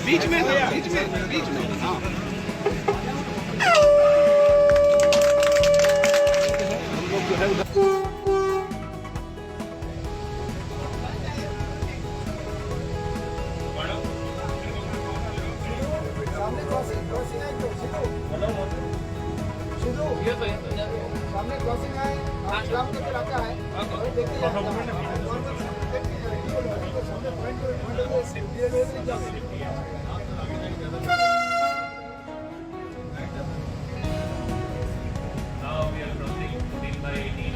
बीच में हाँ सामने क्रॉसिंग है राम के इलाका है और देखिए Now we are crossing 14 by 18.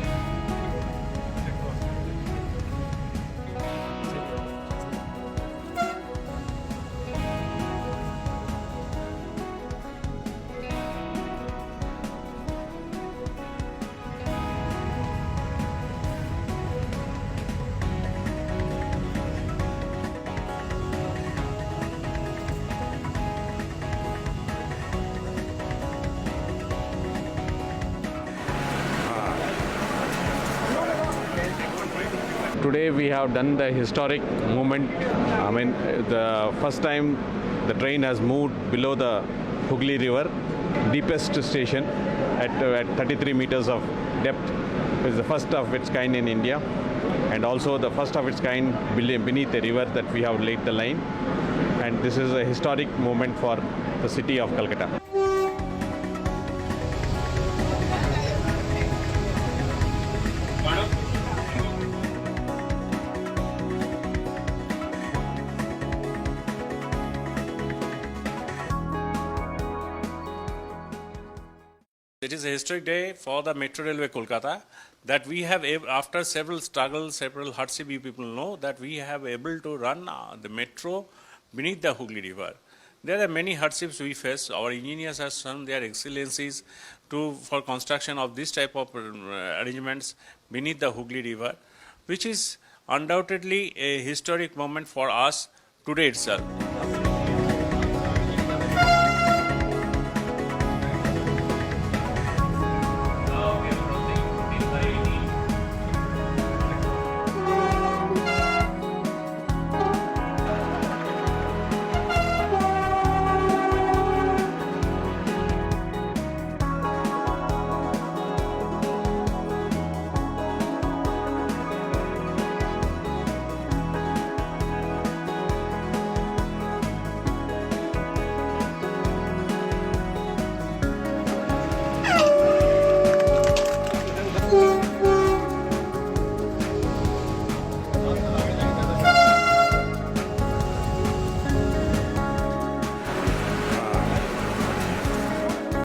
Today we have done the historic movement. I mean, the first time the train has moved below the Hooghly River, deepest station at 33 meters of depth. It's the first of its kind in India, and also the first of its kind beneath the river that we have laid the line. And this is a historic moment for the city of Kolkata. It is a historic day for the Metro Railway Kolkata that we have, after several struggles, several hardship, you people know that we have able to run the metro beneath the Hooghly River. There are many hardships we face. Our engineers have shown their excellencies for construction of this type of arrangements beneath the Hooghly River, which is undoubtedly a historic moment for us today itself.